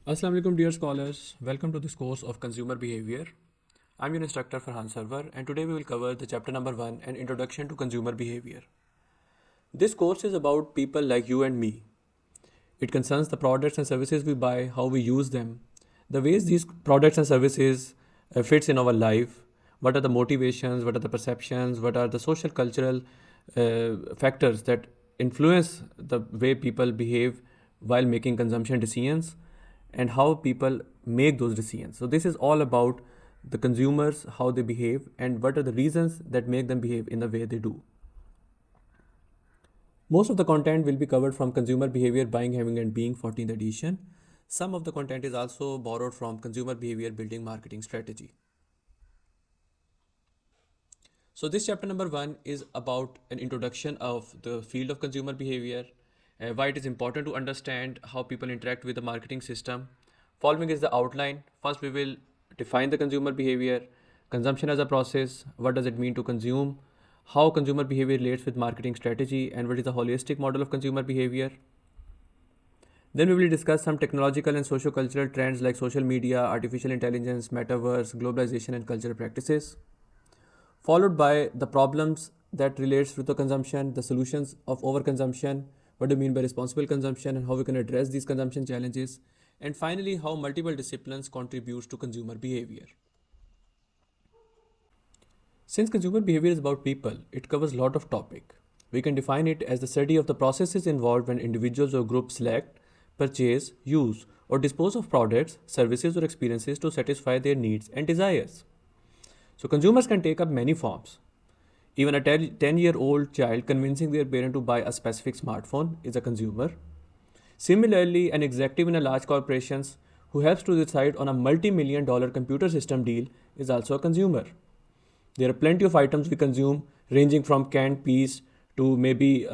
Assalamu alaikum dear scholars, welcome to this course of consumer behavior. I'm your instructor Farhan Sarwar and today we will cover the chapter number 1, an introduction to consumer behavior. This course is about people like you and me. It concerns the products and services we buy, how we use them, the ways these products and services fits in our life, what are the motivations, what are the perceptions, what are the social cultural factors that influence the way people behave while making consumption decisions and how people make those decisions. So this is all about the consumers, how they behave and what are the reasons that make them behave in the way they do. Most of the content will be covered from Consumer Behavior Buying, Having and Being 14th edition. Some of the content is also borrowed from Consumer Behavior Building Marketing Strategy. So this chapter number 1 is about an introduction of the field of consumer behavior, why it is important to understand how people interact with the marketing system. Following is the outline. First we will define the consumer behavior, consumption as a process, what does it mean to consume, how consumer behavior relates with marketing strategy, and what is the holistic model of consumer behavior. Then we will discuss some technological and socio-cultural trends like social media, artificial intelligence, metaverse, globalization and cultural practices, followed by the problems that relates to the consumption, the solutions of overconsumption, what do you mean by responsible consumption and how we can address these consumption challenges, and finally how multiple disciplines contribute to consumer behavior. Since consumer behavior is about people, it covers a lot of topic. We can define it as the study of the processes involved when individuals or groups select, purchase, use, or dispose of products, services, or experiences to satisfy their needs and desires. So consumers can take up many forms. Even a 10-year-old child convincing their parent to buy a specific smartphone is a consumer. Similarly, an executive in a large corporation who helps to decide on a multi-million dollar computer system deal is also a consumer. There are plenty of items we consume, ranging from canned peas to maybe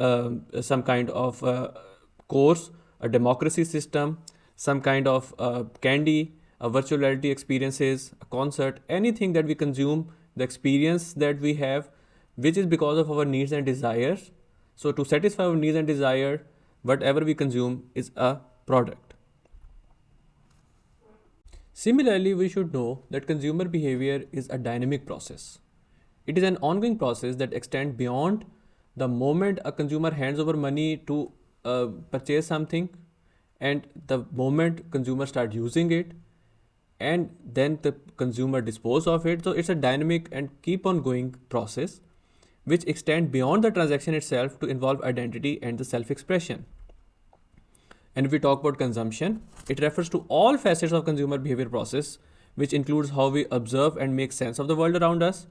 some kind of course, a democracy system, some kind of candy, a virtual reality experiences, a concert, anything that we consume, the experience that we have, which is because of our needs and desires. So to satisfy our needs and desire, whatever we consume is a product. Similarly, we should know that consumer behavior is a dynamic process. It is an ongoing process that extends beyond the moment a consumer hands over money to purchase something and the moment consumer start using it and then the consumer dispose of it. So it's a dynamic and keep on going process which extend beyond the transaction itself to involve identity and the self-expression. And if we talk about consumption, it refers to all facets of consumer behavior process, which includes how we observe and make sense of the world around us,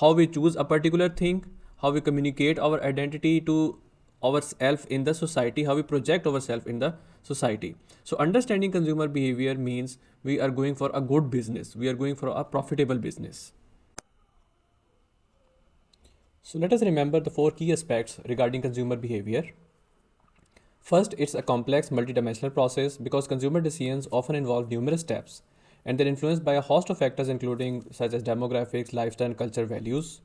how we choose a particular thing, how we communicate our identity to ourselves in the society, how we project ourselves in the society. So understanding consumer behavior means we are going for a good business, we are going for a profitable business. So let us remember the 4 key aspects regarding consumer behavior. First, it's a complex multidimensional process because consumer decisions often involve numerous steps and they're influenced by a host of factors including such as demographics, lifestyle, and cultural values.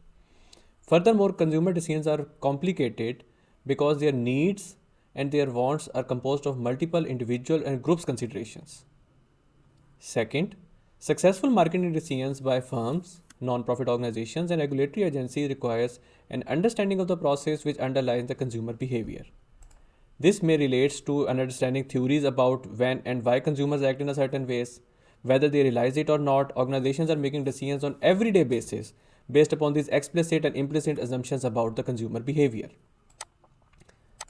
Furthermore, consumer decisions are complicated because their needs and their wants are composed of multiple individual and groups considerations. Second, successful marketing decisions by firms, non-profit organizations, and regulatory agencies requires an understanding of the process which underlies the consumer behavior. This may relate to understanding theories about when and why consumers act in a certain ways. Whether they realize it or not, organizations are making decisions on everyday basis based upon these explicit and implicit assumptions about the consumer behavior.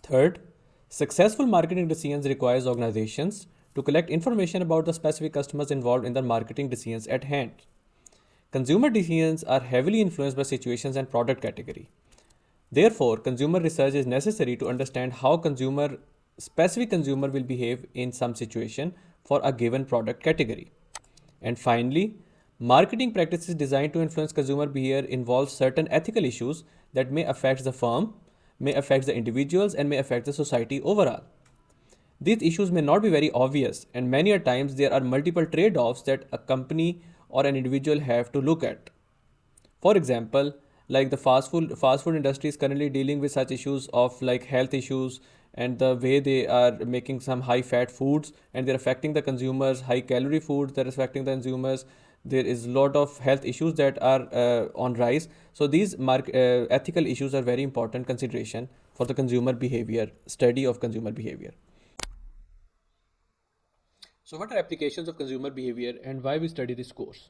Third, successful marketing decisions requires organizations to collect information about the specific customers involved in the marketing decisions at hand. Consumer decisions are heavily influenced by situations and product category. Therefore, consumer research is necessary to understand how specific consumer will behave in some situation for a given product category. And finally, marketing practices designed to influence consumer behavior involve certain ethical issues that may affect the firm, may affect the individuals, and may affect the society overall. These issues may not be very obvious, and many a times there are multiple trade-offs that a company or an individual have to look at. For example, like the fast food industry is currently dealing with such issues of like health issues and the way they are making some high fat foods, and they're affecting the consumers, high calorie foods that are affecting the consumers. There is a lot of health issues that are on rise. So these ethical issues are very important consideration for the consumer behavior, study of consumer behavior. So what are applications of consumer behavior and why we study this course?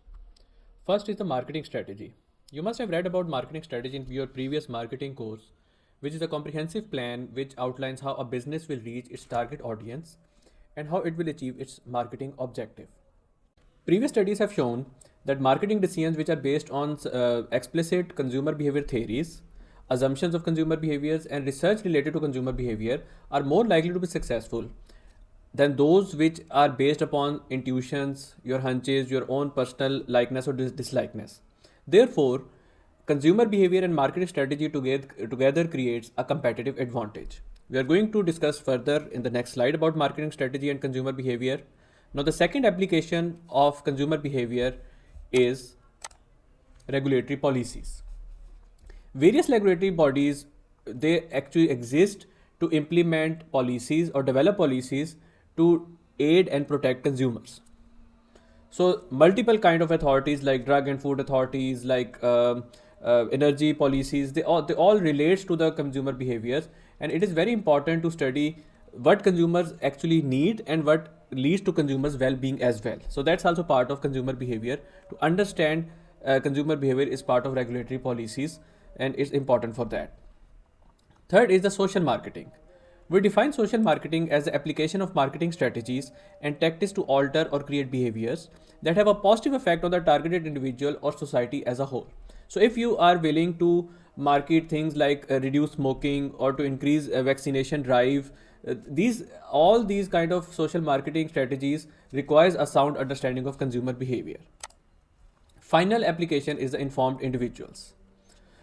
First is the marketing strategy. You must have read about marketing strategy in your previous marketing course, which is a comprehensive plan which outlines how a business will reach its target audience and how it will achieve its marketing objective. Previous studies have shown that marketing decisions which are based on explicit consumer behavior theories, assumptions of consumer behaviors, and research related to consumer behavior are more likely to be successful than those which are based upon intuitions, your hunches, your own personal likeness or dislikeness. Therefore, consumer behavior and marketing strategy together creates a competitive advantage. We are going to discuss further in the next slide about marketing strategy and consumer behavior. Now, the second application of consumer behavior is regulatory policies. Various regulatory bodies, they actually exist to implement policies or develop policies to aid and protect consumers. So multiple kind of authorities like drug and food authorities, like energy policies, they all relates to the consumer behaviors, and it is very important to study what consumers actually need and what leads to consumers well-being as well. So that's also part of consumer behavior. To understand consumer behavior is part of regulatory policies, and it's important for that. Third is the social marketing. We define social marketing as the application of marketing strategies and tactics to alter or create behaviors that have a positive effect on the targeted individual or society as a whole. So, if you are willing to market things like reduce smoking or to increase a vaccination drive, these all these kind of social marketing strategies requires a sound understanding of consumer behavior. Final application is the informed individuals.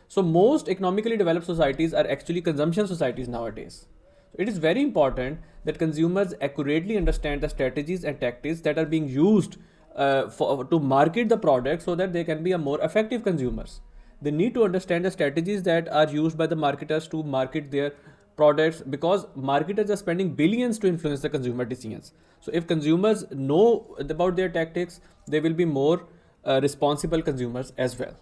So most economically developed societies are actually consumption societies nowadays. So it is very important that consumers accurately understand the strategies and tactics that are being used to market the product so that they can be a more effective consumers. They need to understand the strategies that are used by the marketers to market their products, because marketers are spending billions to influence the consumer decisions. So if consumers know about their tactics, they will be more responsible consumers as well.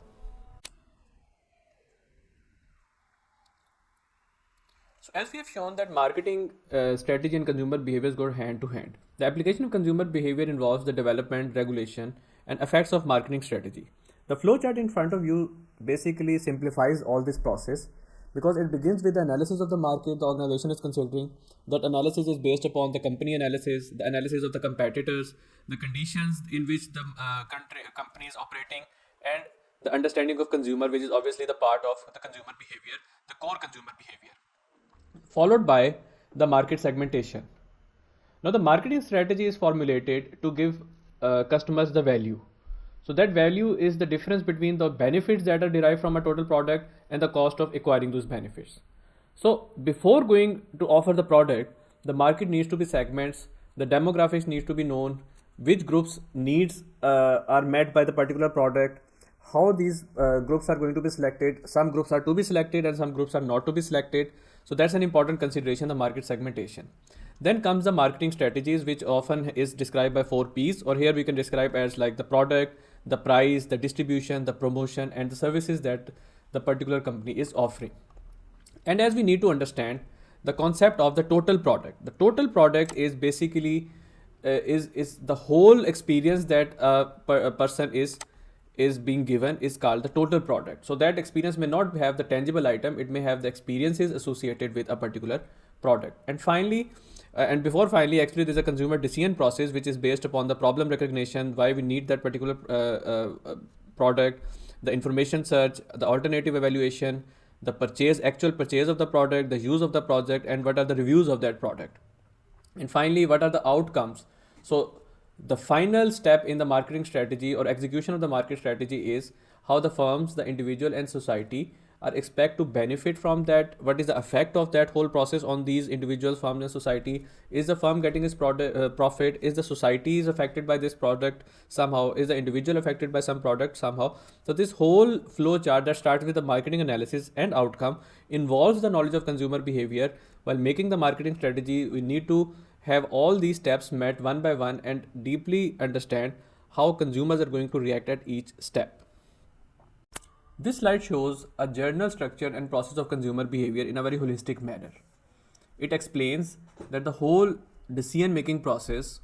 So as we have shown that marketing strategy and consumer behaviors go hand to hand. The application of consumer behavior involves the development, regulation, and effects of marketing strategy. The flowchart in front of you basically simplifies all this process because it begins with the analysis of the market the organization is considering. That analysis is based upon the company analysis, the analysis of the competitors, the conditions in which the company is operating, and the understanding of consumer, which is obviously the part of the consumer behavior, the core consumer behavior, followed by the market segmentation. Now, the marketing strategy is formulated to give customers the value. So, that value is the difference between the benefits that are derived from a total product and the cost of acquiring those benefits. So, before going to offer the product, the market needs to be segments, the demographics needs to be known, which groups needs are met by the particular product, how these groups are going to be selected. Some groups are to be selected and some groups are not to be selected. So that's an important consideration, the market segmentation. Then comes the marketing strategies, which often is described by 4Ps, or here we can describe as like the product, the price, the distribution, the promotion, and the services that the particular company is offering. And as we need to understand the concept of the total product. The total product is basically is the whole experience that a person is being given is called the total product. So that experience may not have the tangible item, it may have the experiences associated with a particular product. And finally, and before finally, actually there's a consumer decision process which is based upon the problem recognition, why we need that particular product, the information search, the alternative evaluation, the actual purchase of the product, the use of the project, and what are the reviews of that product. And finally, what are the outcomes? So the final step in the marketing strategy or execution of the market strategy is how the firms, the individual, and society are expect to benefit from that. What is the effect of that whole process on these individuals, firms, and society? Is the firm getting its profit? Is the society is affected by this product somehow? Is the individual affected by some product somehow? So this whole flow chart that starts with the marketing analysis and outcome involves the knowledge of consumer behavior, While making the marketing strategy, we need to have all these steps met one by one and deeply understand how consumers are going to react at each step. This slide shows a journal structure and process of consumer behavior in a very holistic manner. It explains that the whole decision making process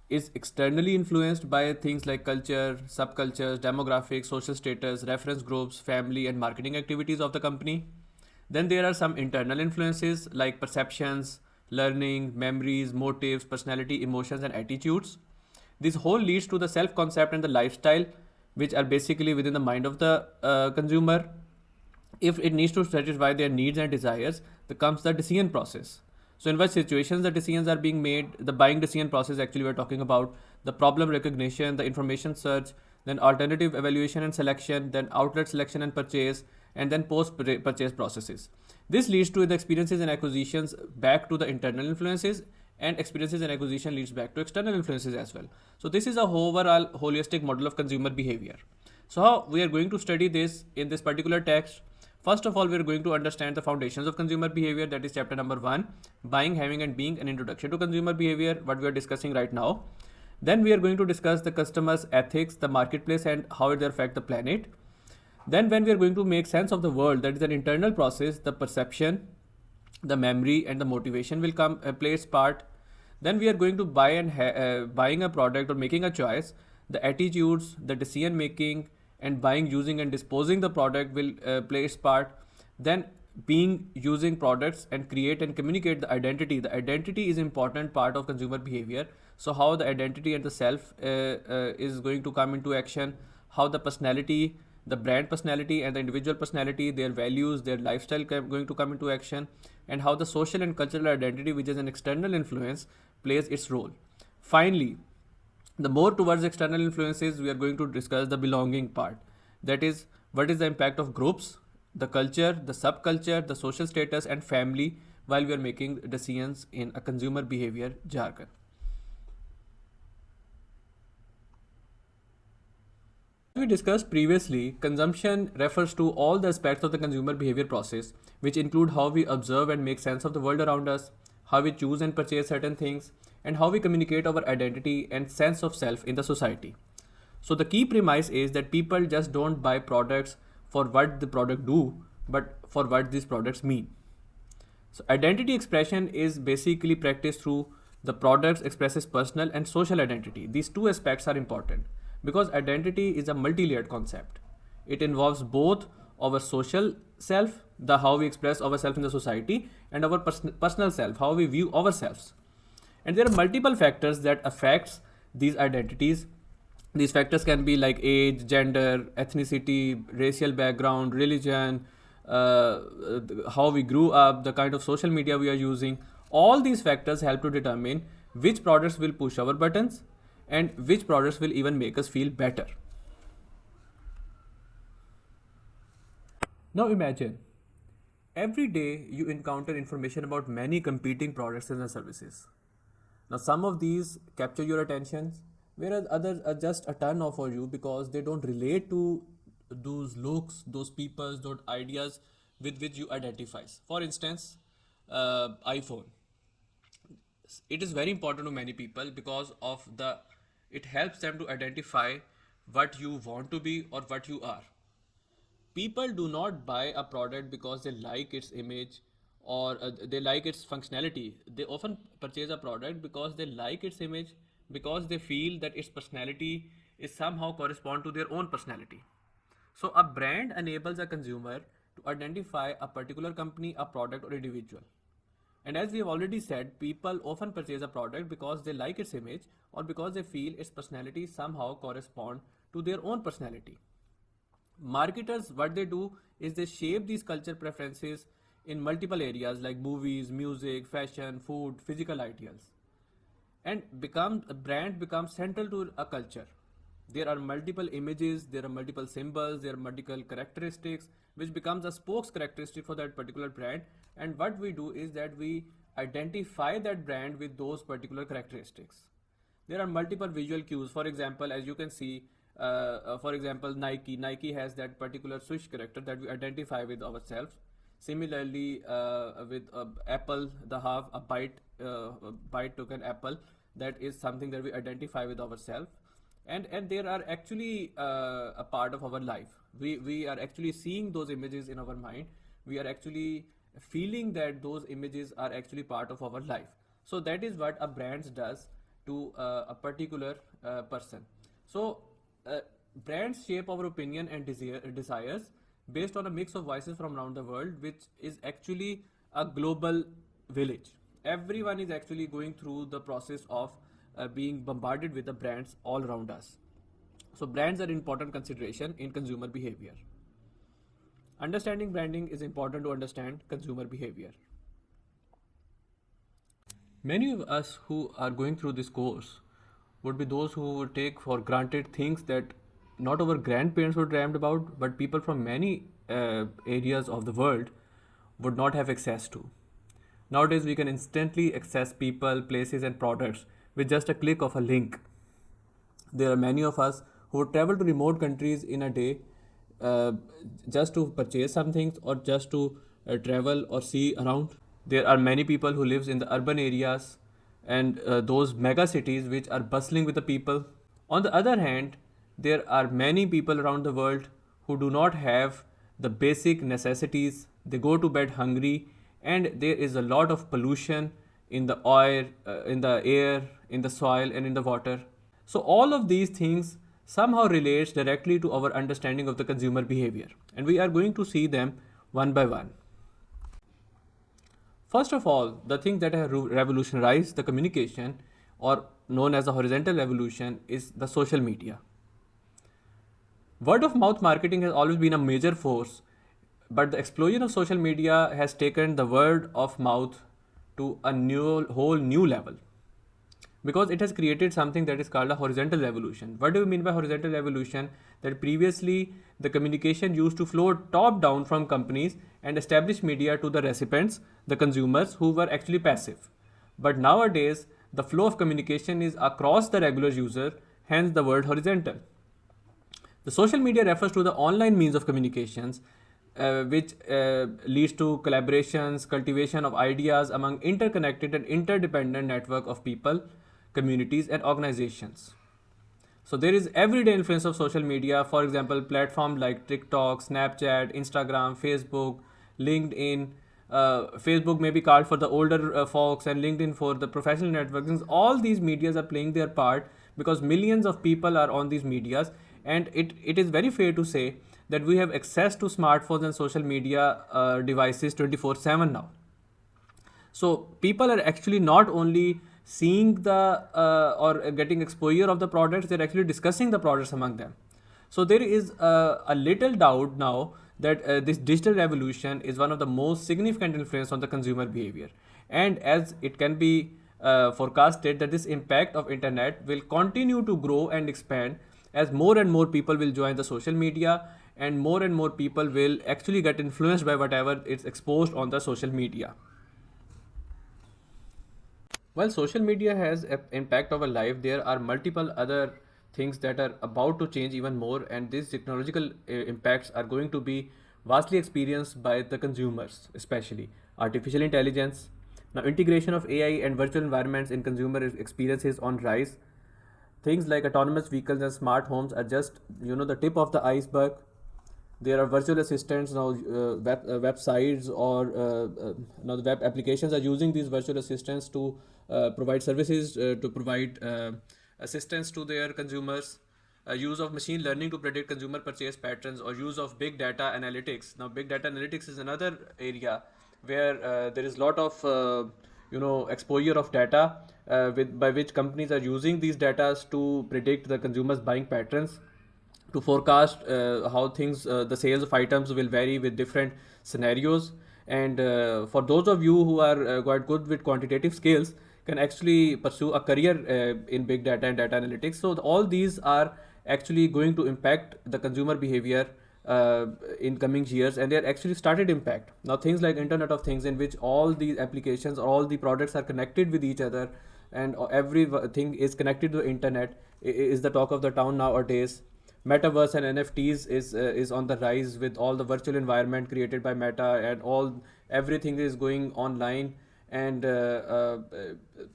is externally influenced by things like culture, subcultures, demographics, social status, reference groups, family, and marketing activities of the company. Then there are some internal influences like perceptions, learning, memories, motives, personality, emotions, and attitudes. This whole leads to the self concept and the lifestyle, which are basically within the mind of the consumer. If it needs to satisfy their needs and desires, then comes the decision process. So in what situations the decisions are being made, the buying decision process actually we're talking about, the problem recognition, the information search, then alternative evaluation and selection, then outlet selection and purchase, and then post purchase processes. This leads to the experiences and acquisitions back to the internal influences, and experiences and acquisition leads back to external influences as well. So this is a overall holistic model of consumer behavior. So how we are going to study this in this particular text? First of all, we are going to understand the foundations of consumer behavior, that is chapter number 1, buying, having and being, an introduction to consumer behavior, what we are discussing right now. Then we are going to discuss the customers' ethics, the marketplace and how it affect the planet. Then when we are going to make sense of the world, that is an internal process, the perception, the memory and the motivation will come play its part. Then we are going to buying a product or making a choice, the attitudes, the decision making and buying, using and disposing the product will play its part. Then being, using products and create and communicate the identity. The identity is important part of consumer behavior. So how the identity and the self is going to come into action, how the personality, the brand personality and the individual personality, their values, their lifestyle going to come into action, and how the social and cultural identity, which is an external influence, plays its role. Finally, the more towards external influences, we are going to discuss the belonging part. That is, what is the impact of groups, the culture, the subculture, the social status, and family while we are making decisions in a consumer behavior jargon. As we discussed previously, consumption refers to all the aspects of the consumer behavior process, which include how we observe and make sense of the world around us, how we choose and purchase certain things, and how we communicate our identity and sense of self in the society. So the key premise is that people just don't buy products for what the product do, but for what these products mean. So identity expression is basically practiced through the products expresses personal and social identity. These two aspects are important because identity is a multi-layered concept. It involves both our social self, the how we express ourselves in the society, and our personal self, how we view ourselves. And there are multiple factors that affects these identities. These factors can be like age, gender, ethnicity, racial background, religion, how we grew up, the kind of social media we are using. All these factors help to determine which products will push our buttons and which products will even make us feel better. Now imagine, every day you encounter information about many competing products and services. Now some of these capture your attention, whereas others are just a turn off for you because they don't relate to those looks, those people, those ideas with which you identify. For instance, iPhone. It is very important to many people because of the it helps them to identify what you want to be or what you are. People do not buy a product because they like its image or they like its functionality. They often purchase a product because they like its image, because they feel that its personality is somehow correspond to their own personality. So a brand enables a consumer to identify a particular company, a product or individual. And as we have already said, people often purchase a product because they like its image or because they feel its personality somehow correspond to their own personality. Marketers, what they do is they shape these culture preferences in multiple areas like movies, music, fashion, food, physical ideals. And become a brand becomes central to a culture. There are multiple images, there are multiple symbols, there are multiple characteristics, which becomes a spokes characteristic for that particular brand. And what we do is that we identify that brand with those particular characteristics. There are multiple visual cues. For example, as you can see, for example, Nike has that particular swoosh character that we identify with ourselves. Similarly, with Apple, the half a byte token Apple, that is something that we identify with ourselves, and there are actually a part of our life. We are actually seeing those images in our mind. We are actually feeling that those images are actually part of our life. So that is what a brand does to a particular person. So uh, brands shape our opinion and desires based on a mix of voices from around the world, which is actually a global village. Everyone is actually going through the process of being bombarded with the brands all around us. So brands are an important consideration in consumer behavior. Understanding branding is important to understand consumer behavior. Many of us who are going through this course would be those who would take for granted things that not our grandparents would dreamed about, but people from many areas of the world would not have access to. Nowadays, we can instantly access people, places, and products with just a click of a link. There are many of us who would travel to remote countries in a day uh, just to purchase some things or just to travel or see around. There are many people who lives in the urban areas and those mega cities which are bustling with the people. On the other hand, there are many people around the world who do not have the basic necessities. They go to bed hungry, and there is a lot of pollution in the in the air, in the soil, and in the water. So all of these things somehow relates directly to our understanding of the consumer behavior, and we are going to see them one by one. First of all, the thing that has revolutionized the communication, or known as the horizontal revolution, is the social media. Word of mouth marketing has always been a major force, but the explosion of social media has taken the word of mouth to a whole new level, because it has created something that is called a horizontal revolution. What do we mean by horizontal revolution? That previously the communication used to flow top down from companies and established media to the recipients, the consumers who were actually passive. But nowadays, the flow of communication is across the regular user, hence the word horizontal. The social media refers to the online means of communications, which leads to collaborations, cultivation of ideas among interconnected and interdependent network of people, communities, and organizations. So there is everyday influence of social media. For example, platforms like TikTok, Snapchat, Instagram, Facebook, LinkedIn. Facebook may be called for the older folks, and LinkedIn for the professional networking. All these medias are playing their part because millions of people are on these medias, and it is very fair to say that we have access to smartphones and social media devices 24/7 now. So people are actually not only seeing the or getting exposure of the products, they're actually discussing the products among them. So there is a little doubt now that this digital revolution is one of the most significant influence on the consumer behavior, and as it can be forecasted that this impact of internet will continue to grow and expand as more and more people will join the social media, and more people will actually get influenced by whatever is exposed on the social media. While social media has an impact of our life, there are multiple other things that are about to change even more, and these technological impacts are going to be vastly experienced by the consumers, especially artificial intelligence. Now, integration of AI and virtual environments in consumer experiences on rise. Things like autonomous vehicles and smart homes are just the tip of the iceberg. There are virtual assistants now, websites or now the web applications are using these virtual assistants to provide services, to provide assistance to their consumers. Use of machine learning to predict consumer purchase patterns, or use of big data analytics. Now big data analytics is another area where there is a lot of exposure of data by which companies are using these data to predict the consumers buying patterns, to forecast how things the sales of items will vary with different scenarios. And for those of you who are quite good with quantitative skills, can actually pursue a career in big data and data analytics. So all these are actually going to impact the consumer behavior in coming years, and they are actually started impact now. Things like internet of things, in which all these applications or all the products are connected with each other, and everything is connected to the internet, is the talk of the town nowadays. Metaverse and NFTs is on the rise with all the virtual environment created by Meta, and all everything is going online. And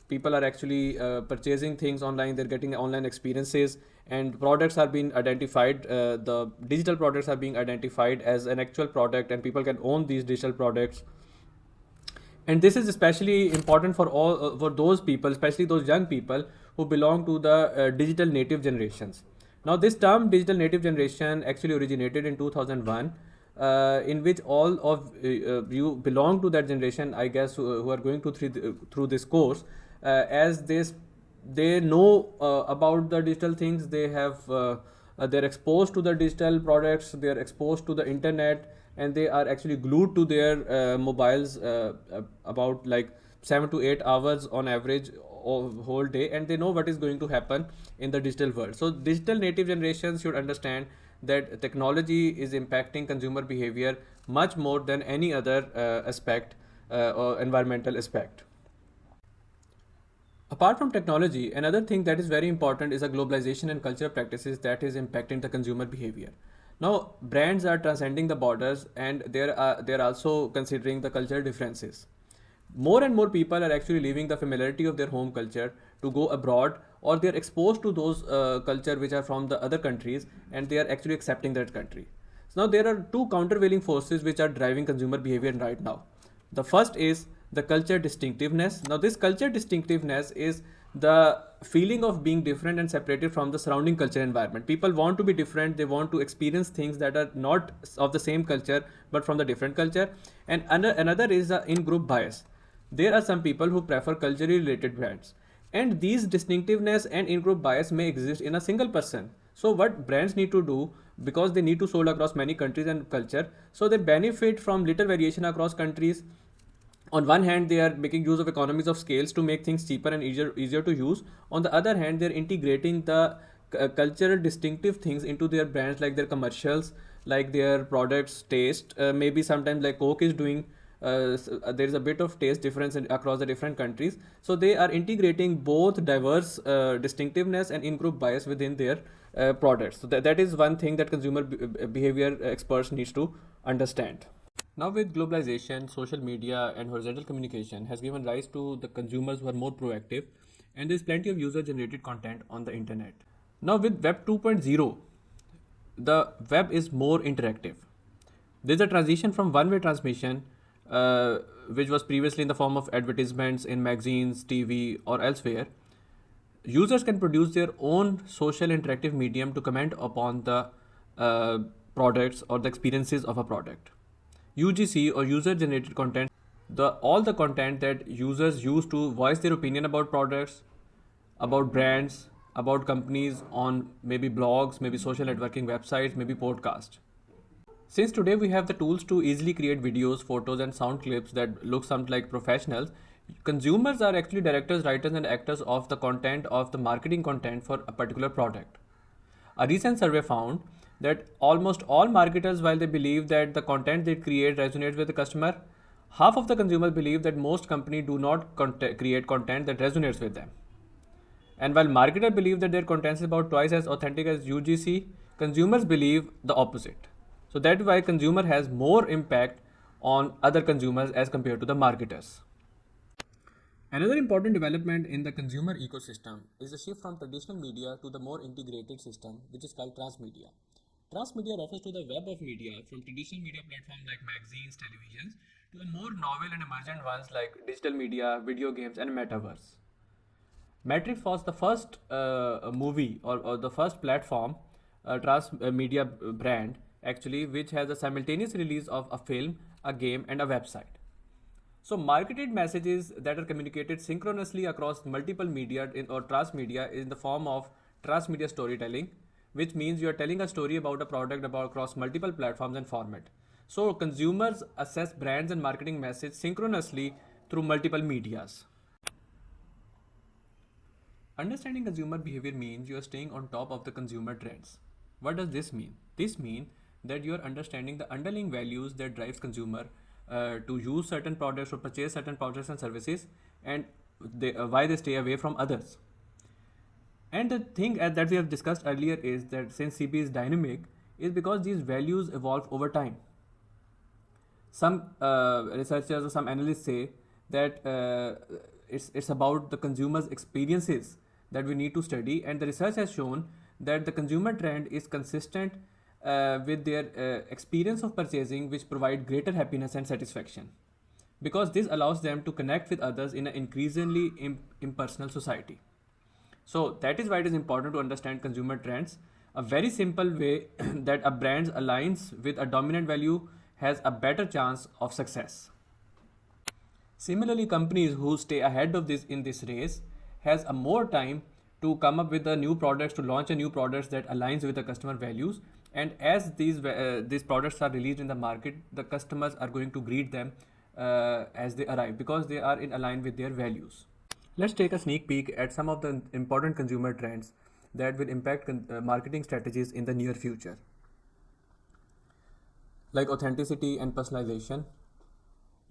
people are actually purchasing things online. They're getting online experiences, and products are being identified. The digital products are being identified as an actual product, and people can own these digital products. And this is especially important for all for those people, especially those young people who belong to the digital native generations. Now this term digital native generation actually originated in 2001, in which all of you belong to that generation, I guess, who are going to through this course, as this they know about the digital things. They're exposed to the digital products, they're exposed to the internet, and they are actually glued to their mobiles about like 7 to 8 hours on average of whole day, and they know what is going to happen in the digital world. So digital native generations should understand that technology is impacting consumer behavior much more than any other aspect or environmental aspect. Apart from technology, another thing that is very important is a globalization and cultural practices that is impacting the consumer behavior. Now, brands are transcending the borders, and they're also considering the cultural differences. More and more people are actually leaving the familiarity of their home culture to go abroad, or they're exposed to those culture which are from the other countries, and they are actually accepting that country. So now there are two countervailing forces which are driving consumer behavior right now. The first is the culture distinctiveness. Now, this culture distinctiveness is the feeling of being different and separated from the surrounding culture environment. People want to be different, they want to experience things that are not of the same culture but from the different culture. And another is the in group bias. There are some people who prefer culturally related brands, and these distinctiveness and in group bias may exist in a single person. So what brands need to do, because they need to sold across many countries and culture, so they benefit from little variation across countries. On one hand, they are making use of economies of scales to make things cheaper and easier to use. On the other hand, they're integrating the cultural distinctive things into their brands, like their commercials, like their products taste. Maybe sometimes like Coke is doing, there is a bit of taste difference across the different countries. So they are integrating both diverse distinctiveness and in-group bias within their products. So that is one thing that consumer behavior experts needs to understand. Now, with globalization, social media, and horizontal communication has given rise to the consumers who are more proactive, and there's plenty of user-generated content on the internet. Now, with Web 2.0, the web is more interactive. There's a transition from one-way transmission, which was previously in the form of advertisements in magazines, TV, or elsewhere. Users can produce their own social interactive medium to comment upon the products or the experiences of a product. UGC, or user generated content, the all the content that users use to voice their opinion about products, about brands, about companies on maybe blogs, maybe social networking websites, maybe podcasts. Since today we have the tools to easily create videos, photos, and sound clips that look something like professionals, consumers are actually directors, writers, and actors of the content, of the marketing content for a particular product. A recent survey found that almost all marketers, while they believe that the content they create resonates with the customer, half of the consumers believe that most companies do not create content that resonates with them. And while marketers believe that their content is about twice as authentic as UGC, consumers believe the opposite. So that's why consumer has more impact on other consumers as compared to the marketers. Another important development in the consumer ecosystem is the shift from traditional media to the more integrated system, which is called transmedia. Transmedia refers to the web of media, from traditional media platforms like magazines, televisions, to the more novel and emergent ones like digital media, video games, and metaverse. Matrix was the first movie, or the first platform, transmedia brand actually, which has a simultaneous release of a film, a game, and a website. So, marketed messages that are communicated synchronously across multiple media or transmedia in the form of transmedia storytelling, which means you are telling a story about a product about across multiple platforms and format. So, consumers assess brands and marketing message synchronously through multiple medias. Understanding consumer behavior means you are staying on top of the consumer trends. What does this mean? This means that you are understanding the underlying values that drives consumer to use certain products or purchase certain products and services, and why they stay away from others. And the thing that we have discussed earlier is that since CP is dynamic, is because these values evolve over time. Some researchers or some analysts say that it's about the consumer's experiences that we need to study, and the research has shown that the consumer trend is consistent with their experience of purchasing, which provide greater happiness and satisfaction because this allows them to connect with others in an increasingly impersonal society. So that is why it is important to understand consumer trends. A very simple way that a brand aligns with a dominant value has a better chance of success. Similarly, companies who stay ahead of this in this race has a more time to come up with the new products, to launch a new products that aligns with the customer values. And as these products are released in the market, the customers are going to greet them as they arrive because they are in align with their values. Let's take a sneak peek at some of the important consumer trends that will impact marketing strategies in the near future, like authenticity and personalization.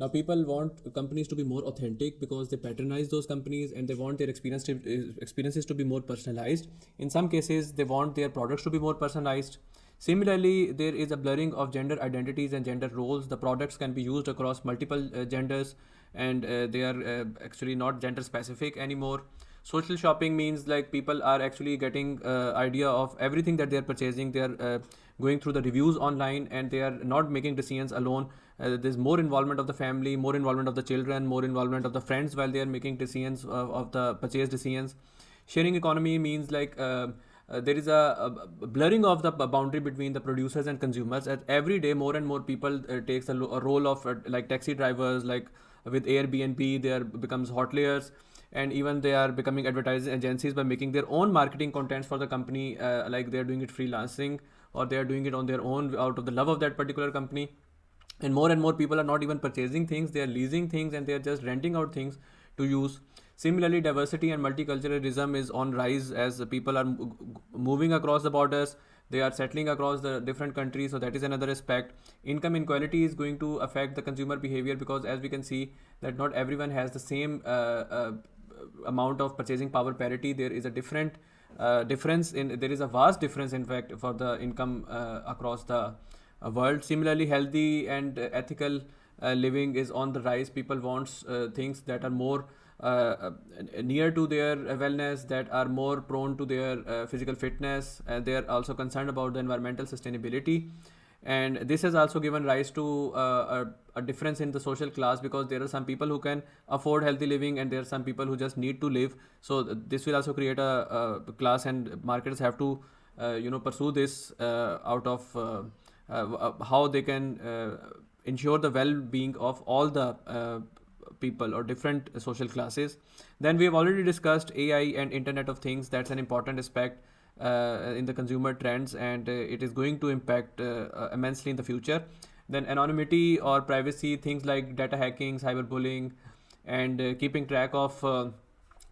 Now, people want companies to be more authentic because they patronize those companies and they want their experiences to be more personalized. In some cases, they want their products to be more personalized. Similarly, there is a blurring of gender identities and gender roles. The products can be used across multiple genders and they are actually not gender specific anymore. Social shopping means like people are actually getting idea of everything that they are purchasing. They are going through the reviews online and they are not making decisions alone. There's more involvement of the family, more involvement of the children, more involvement of the friends while they are making decisions of the purchase decisions. Sharing economy means like there is a blurring of the boundary between the producers and consumers. As every day, more and more people takes a role of like taxi drivers, like with Airbnb, they are becomes hoteliers, and even they are becoming advertising agencies by making their own marketing contents for the company, like they are doing it freelancing or they are doing it on their own out of the love of that particular company. And more people are not even purchasing things, they are leasing things and they are just renting out things to use. Similarly, diversity and multiculturalism is on rise as people are moving across the borders, they are settling across the different countries, so that is another aspect. Income inequality is going to affect the consumer behavior because as we can see that not everyone has the same amount of purchasing power parity. There is a different difference in there is a vast difference in fact for the income across the world. Similarly, healthy and ethical living is on the rise. People want things that are more near to their wellness, that are more prone to their physical fitness. They are also concerned about the environmental sustainability, and this has also given rise to a difference in the social class because there are some people who can afford healthy living and there are some people who just need to live. So this will also create a class, and marketers have to pursue this out of how they can ensure the well-being of all the people or different social classes. Then we have already discussed AI and Internet of Things. That's an important aspect in the consumer trends, and it is going to impact immensely in the future. Then anonymity or privacy, things like data hacking, cyberbullying, and keeping track of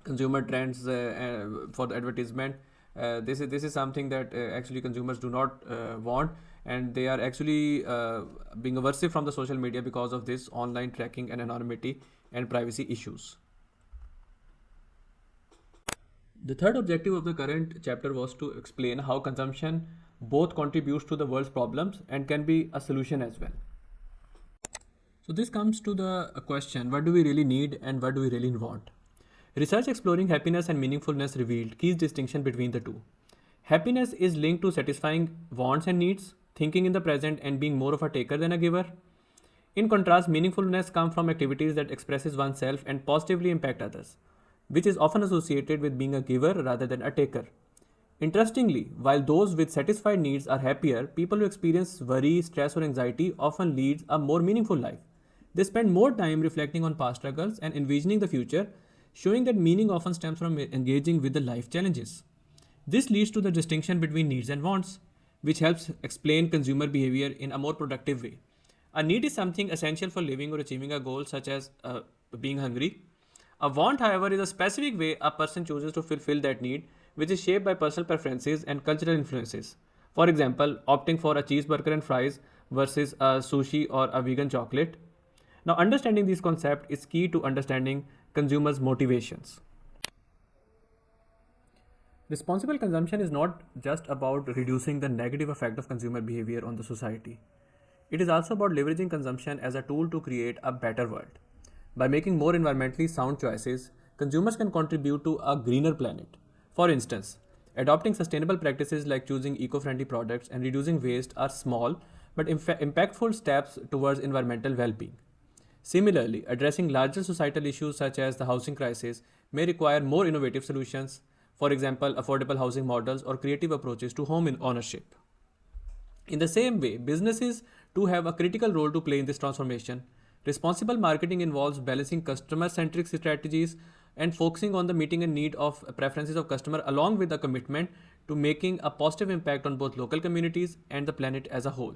consumer trends for the advertisement. This is something that actually consumers do not want, and they are actually being aversive from the social media because of this online tracking and anonymity and privacy issues. The third objective of the current chapter was to explain how consumption both contributes to the world's problems and can be a solution as well. So this comes to the question, what do we really need and what do we really want? Research exploring happiness and meaningfulness revealed key distinction between the two. Happiness is linked to satisfying wants and needs, thinking in the present and being more of a taker than a giver. In contrast, meaningfulness comes from activities that expresses oneself and positively impact others, which is often associated with being a giver rather than a taker. Interestingly, while those with satisfied needs are happier, people who experience worry, stress, or anxiety often lead a more meaningful life. They spend more time reflecting on past struggles and envisioning the future, showing that meaning often stems from engaging with the life challenges. This leads to the distinction between needs and wants, which helps explain consumer behavior in a more productive way. A need is something essential for living or achieving a goal, such as being hungry. A want, however, is a specific way a person chooses to fulfill that need, which is shaped by personal preferences and cultural influences. For example, opting for a cheeseburger and fries versus a sushi or a vegan chocolate. Now, understanding these concepts is key to understanding consumers' motivations. Responsible consumption is not just about reducing the negative effect of consumer behavior on the society. It is also about leveraging consumption as a tool to create a better world. By making more environmentally sound choices, consumers can contribute to a greener planet. For instance, adopting sustainable practices like choosing eco friendly products and reducing waste are small but impactful steps towards environmental well being. Similarly, addressing larger societal issues such as the housing crisis may require more innovative solutions, for example, affordable housing models or creative approaches to home ownership. In the same way, businesses too have a critical role to play in this transformation. Responsible marketing involves balancing customer centric strategies and focusing on the meeting and need of preferences of customer along with a commitment to making a positive impact on both local communities and the planet as a whole.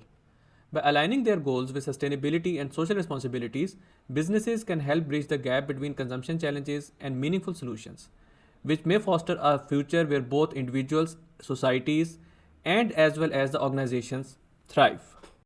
By aligning their goals with sustainability and social responsibilities, businesses can help bridge the gap between consumption challenges and meaningful solutions, which may foster a future where both individuals, societies, and as well as the organizations thrive.